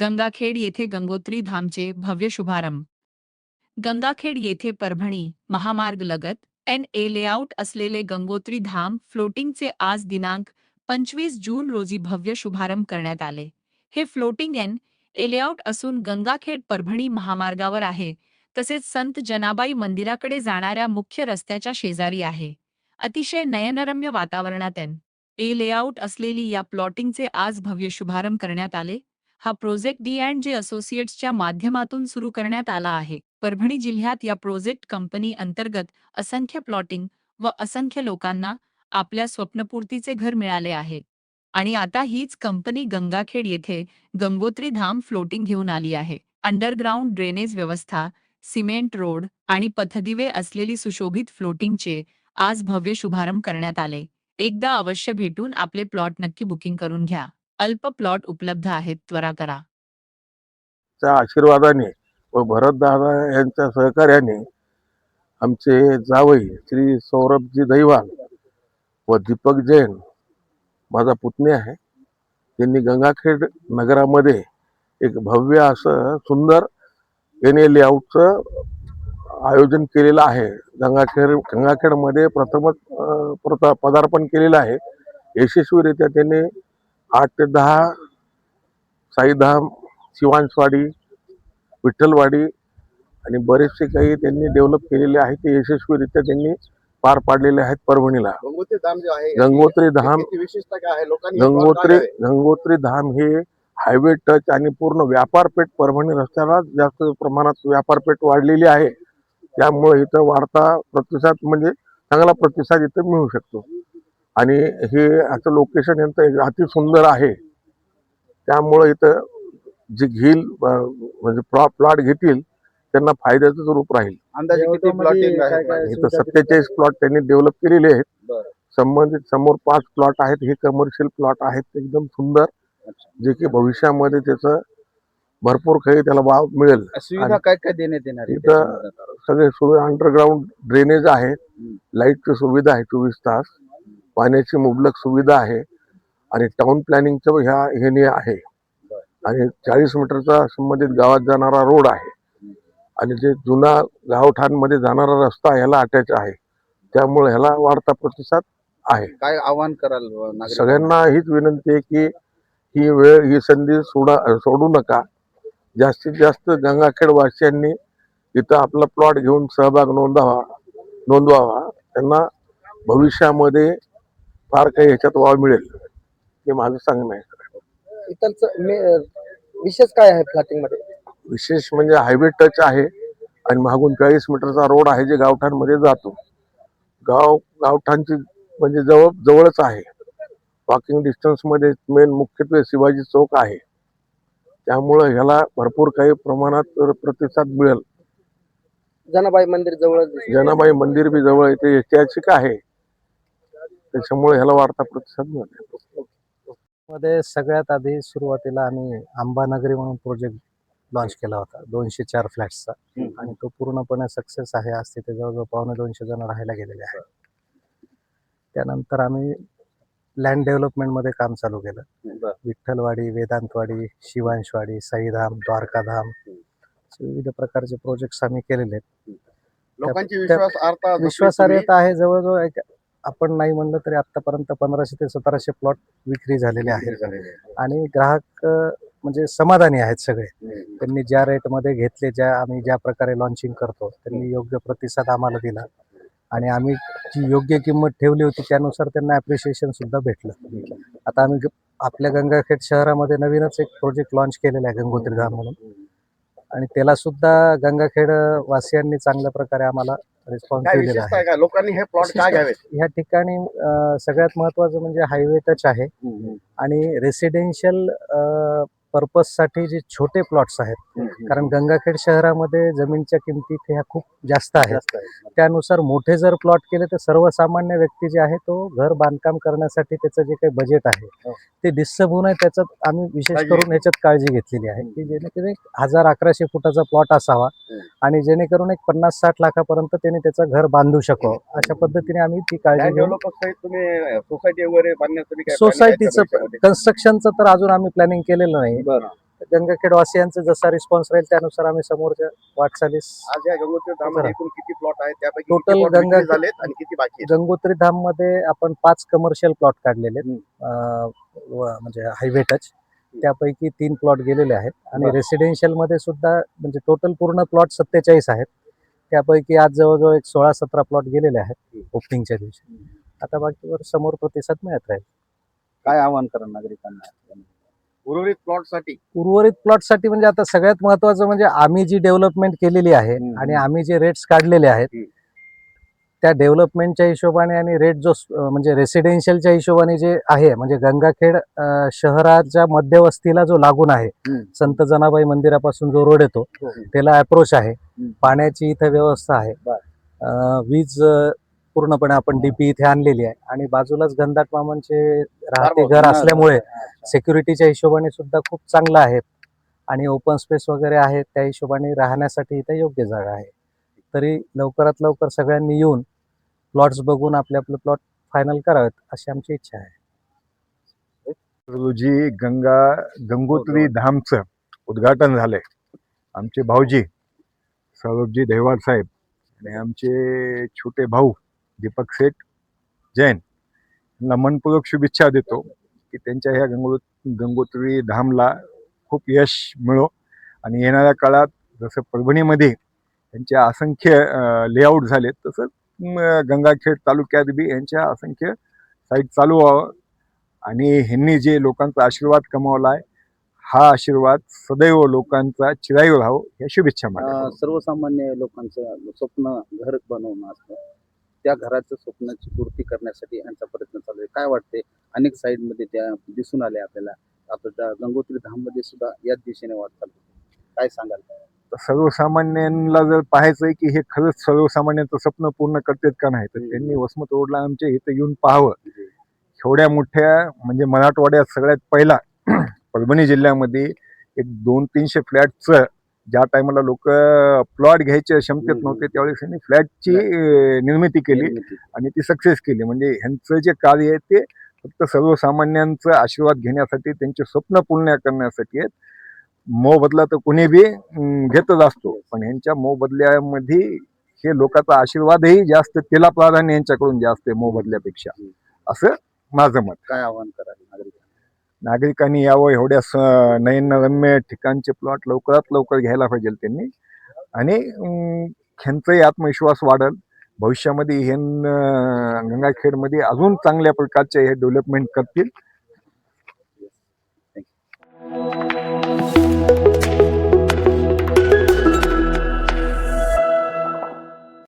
गंगाखेड येथे गंगोत्री धामचे भव्य शुभारंभ. गंगाखेड येथे परभणी महामार्ग लगत NA लेआउट असलेले गंगोत्री धाम फ्लोटिंगचे आज दिनांक 25 जून रोजी भव्य शुभारंभ करण्यात आले. हे फ्लोटिंग NA लेआउट असून गंगाखेड परभणी महामार्गावर आहे, तसेच संत जनाबाई मंदिराकडे जाणाऱ्या मुख्य रस्त्याच्या शेजारी आहे. अतिशय नयनरम्य वातावरणात NA लेआउट असलेली या प्लॉटिंगचे आज भव्य शुभारंभ करण्यात आले. हा प्रोजेक्ट D&J असोसिएट्सच्या माध्यमातून सुरू करण्यात आला आहे. परभणी जिल्ह्यात या प्रोजेक्ट कंपनी अंतर्गत असंख्य प्लॉटिंग व असंख्य लोकांना आपल्या स्वप्नपूर्तीचे घर मिळाले आहे. आणि आता हीच कंपनी गंगाखेड येथे गंगोत्री धाम फ्लोटिंग घेऊन आली आहे. अंडरग्राउंड ड्रेनेज व्यवस्था, सिमेंट रोड आणि पथदिवे असलेली सुशोभित फ्लोटिंगचे आज भव्य शुभारंभ करण्यात आले. एकदा अवश्य भेटून आपले प्लॉट नक्की बुकिंग करून घ्या. अल्प प्लॉट उपलब्ध आहेत, त्वरा करा. त्या आशीर्वादाने व भरतदादा यांच्या सहकार्याने आमचे जावई श्री सौरभजी दैवान व दीपक जैन माझा पुतणी आहे, त्यांनी गंगाखेड नगरामध्ये एक भव्य असं सुंदर NA लेआउटचं आयोजन केलेलं आहे. गंगाखेडमध्ये प्रथमच पदार्पण केलेलं आहे. यशस्वीरित्या त्यांनी 8 ते 10 साईधाम, शिवांशवाडी, विठ्ठलवाडी आणि बरेचसे काही त्यांनी डेव्हलप केलेले आहेत. ते यशस्वीरित्या त्यांनी पार पाडलेले आहेत. परभणीला गंगोत्री धाम गंगोत्री धाम हे हायवे टच आणि पूर्ण व्यापारपेठ, परभणी रस्त्याला जास्त प्रमाणात व्यापारपेठ वाढलेली आहे. त्यामुळे इथं वाढता प्रतिसाद म्हणजे चांगला प्रतिसाद इथं मिळू शकतो. आणि हे असं लोकेशन यांचं अति सुंदर आहे. त्यामुळे इथं जे घेईल म्हणजे प्लॉट घेतील त्यांना फायद्याचं रूप राहील. अंदाजे किती प्लॉटिंग आहे? इथं 47 प्लॉट त्यांनी डेव्हलप केलेले आहेत. संबंधित समोर 5 प्लॉट आहेत. हे कमर्शियल प्लॉट आहेत, एकदम सुंदर, जे की भविष्यामध्ये त्याचं भरपूर काही त्याला वाव मिळेल. सुविधा काय काय देण्यात येणार? इथं सगळे सुविधा, अंडरग्राउंड ड्रेनेज आहे, लाईटची सुविधा आहे 24 तास, पाण्याची मुबलक सुविधा आहे आणि टाउन प्लॅनिंगचं हे आहे. आणि 40 मीटरचा संबंधित गावात जाणारा रोड आहे आणि जे जुना गावठाणमध्ये जाणारा रस्ता ह्याला अटॅच आहे. त्यामुळे ह्याला वाढता प्रतिसाद आहे. काय आव्हान कराल सगळ्यांना हीच विनंती आहे की ही वेळ, ही संधी सोडू नका. जास्तीत जास्त गंगाखेड वासियांनी इथं आपला प्लॉट घेऊन सहभाग नोंदवावा. त्यांना भविष्यामध्ये फार काही ह्याच्यात वाव मिळेल, हे माझं सांगणं आहे. विशेष काय आहे प्लॉटिंग मध्ये? विशेष म्हणजे हायवे टच आहे आणि मागून 40 मीटरचा रोड आहे जे गावठाणमध्ये जातो. गावठाणची म्हणजे जवळच आहे. वॉकिंग डिस्टन्स मध्ये मेन मुख्यत्वे शिवाजी चौक आहे. त्यामुळे ह्याला भरपूर काही प्रमाणात प्रतिसाद मिळेल. जनाबाई मंदिर जवळ, जनाबाई मंदिर बी जवळ इथे ऐतिहासिक आहे, त्याच्यामुळे ह्याला वाढता प्रतिसाद मिळेल. मध्ये सगळ्यात आधी सुरुवातीला आम्ही आंबानगरी म्हणून प्रोजेक्ट लॉन्च केला होता 204 फ्लॅट्सचा, आणि तो पूर्णपणे सक्सेस आहे. आज तिथे जवळजवळ 250 जण राहायला गेलेले आहेत. त्यानंतर आम्ही लँड डेव्हलपमेंटमध्ये काम चालू केलं. विठ्ठलवाडी, वेदांतवाडी, शिवांशवाडी, साईधाम, द्वारकाधाम, विविध प्रकारचे प्रोजेक्ट्स आम्ही केलेले आहेत. लोकांची विश्वासार्हता आहे. जवळजवळ आपण नाही म्हणलं तरी आतापर्यंत 1500 ते 1700 प्लॉट विक्री झालेले आहेत आणि ग्राहक म्हणजे समाधानी आहेत सगळे. त्यांनी ज्या रेटमध्ये घेतले, आम्ही ज्या प्रकारे लॉन्चिंग करतो, त्यांनी योग्य प्रतिसाद आम्हाला दिला आणि आम्ही जी योग्य किंमत ठेवली होती त्यानुसार त्यांना ॲप्रिशिएशन सुद्धा भेटलं. आता आम्ही आपल्या गंगाखेड शहरामध्ये नवीनच एक प्रोजेक्ट लॉन्च केलेला आहे, गंगोत्री धाम म्हणून, आणि त्याला सुद्धा गंगाखेड वासियांनी चांगल्या प्रकारे आम्हाला रिस्पॉन्स दिलेला आहे. लोकांनी हे प्लॉट काय घ्यावे? ह्या ठिकाणी सगळ्यात महत्त्वाचं म्हणजे हायवे टच आहे आणि रेसिडेन्शियल पर्पजसाठी जे छोटे प्लॉट्स आहेत, कारण गंगाखेड शहरामध्ये जमीनच्या किमती ह्या खूप जास्त आहेत. त्यानुसार मोठे जर प्लॉट केले तर सर्वसामान्य व्यक्ती जे आहे तो घर बांधकाम करण्यासाठी त्याचं जे काही बजेट आहे ते डिस्टर्ब होऊ नये, त्याच्यात आम्ही विशेष करून ह्याच्यात काळजी घेतलेली आहे की जेणेकरून 1000-1100 फुटाचा प्लॉट असावा आणि जेणेकरून एक 50-60 लाखापर्यंत त्याने त्याचं घर बांधू शकावं, अशा पद्धतीने आम्ही ती काळजी घेऊ. सोसायटी वगैरे बांधण्यासाठी सोसायटीचं कन्स्ट्रक्शनचं तर अजून आम्ही प्लॅनिंग केलेलं नाही, गंगाखेड वासियांचा जसा रिस्पॉन्स राहील त्यानुसार आम्ही समोरच्या वाटचालीस आज या गंगोत्री धाममध्ये एकूण किती प्लॉट आहेत, त्यापैकी Total किती plot विक्री गंगा- झालेत आणि किती बाकी आहेत? गंगोत्री धाम मध्ये आपण 5 कमर्शियल प्लॉट काढलेले आहेत. म्हणजे हायवे टच त्यापैकी 3 प्लॉट गेलेले आहेत आणि बरं. रेसिडेन्शियल मध्ये सुद्धा म्हणजे टोटल पूर्ण प्लॉट 47 आहेत. त्यापैकी आज जवळजवळ एक 16-17 प्लॉट गेलेले आहेत ओपनिंगच्या दिवशी. आता बाकीवर समोर प्रतिसाद मिळत राहील. काय आवाहन करा नागरिकांना उर्वरित प्लॉट साठी? उर्वरित प्लॉट साठी म्हणजे आता सगळ्यात महत्वाचं म्हणजे आम्ही जी डेव्हलपमेंट केलेली आहे आणि आम्ही जे रेट्स काढलेले आहेत त्या डेव्हलपमेंटच्या हिशोबाने आणि रेट जो म्हणजे रेसिडेन्शियलच्या हिशोबाने जे आहे म्हणजे गंगाखेड शहराच्या मध्यवस्तीला जो लागून आहे, संत जनाबाई मंदिरापासून जो रोड येतो त्याला अप्रोच आहे, पाण्याची इथे व्यवस्था आहे, वीज पूर्णपणे आपण डीपी इथे आणलेली आहे आणि बाजूलाच गंधाट मामांचे राहते घर असल्यामुळे सिक्युरिटीच्या हिशोबाने सुद्धा खूप चांगलं आहे आणि ओपन स्पेस वगैरे आहे, त्या हिशोबाने राहण्यासाठी इथे योग्य जागा आहे. तरी लवकरात लवकर सगळ्यांनी येऊन प्लॉट्स बघून आपले प्लॉट फायनल करावेत अशी आमची इच्छा आहे. रोजी गंगोत्री धामचं उद्घाटन झालंय. आमचे भाऊजी सौरभजी दहिवाड साहेब आणि आमचे छोटे भाऊ दीपक सेठ जैन यांना मनपूर्वक शुभेच्छा देतो की त्यांच्या ह्या गंगोत्री धामला खूप यश मिळो आणि येणाऱ्या काळात जसं परभणीमध्ये त्यांचे असंख्य लेआउट झाले तसंच गंगाखेड तालुक्यात बी यांच्या असंख्य साईट चालू व्हावं आणि ह्यांनी जे लोकांचा आशीर्वाद कमावला आहे हा आशीर्वाद सदैव लोकांचा चिरायू राहावं या शुभेच्छा मला. सर्वसामान्य लोकांचं स्वप्न घर बनवणं असतं, त्या घराचं स्वप्नाची पूर्ती करण्यासाठी यांचा प्रयत्न चालू आहे. काय वाटते, अनेक साईडमध्ये त्या दिसून आल्या आपल्याला, आता त्या गंगोत्री धाममध्ये सुद्धा याच दिशेने वाटचाल होते. काय सांगाल? सर्वसामान्यांना जर पाहायचंय की हे खरंच सर्वसामान्यांचं स्वप्न पूर्ण करतात का नाही, तर त्यांनी वसमत रोडला आमच्या इथं येऊन पाहावं. एवढ्या मोठ्या म्हणजे मराठवाड्यात सगळ्यात पहिला परभणी जिल्ह्यामध्ये एक 200-300 फ्लॅटचं ज्या टायमाला लोक प्लॉट घ्यायच्या क्षमतेत नव्हते त्यावेळेस त्यांनी फ्लॅटची निर्मिती केली आणि ती सक्सेस केली. म्हणजे ह्यांचं जे कार्य आहे ते फक्त सर्वसामान्यांचा आशीर्वाद घेण्यासाठी, त्यांचे स्वप्न पूर्ण करण्यासाठी आहेत. मोबदला तर कुणी बी घेतच असतो, पण ह्यांच्या मोबदल्यामध्ये हे लोकांचा आशीर्वादही जास्त, त्याला प्राधान्य यांच्याकडून जास्त आहे मोबदल्यापेक्षा, असं माझं मत. काय आवाहन कराल नागरिकांनी यावं, एवढ्या नयनरम्य ठिकाणचे प्लॉट लवकरात लवकर घ्यायला पाहिजे त्यांनी आणि ह्यांचाही आत्मविश्वास वाढेल. भविष्यामध्ये हे गंगाखेडमध्ये अजून चांगल्या प्रकारचे हे डेव्हलपमेंट करतील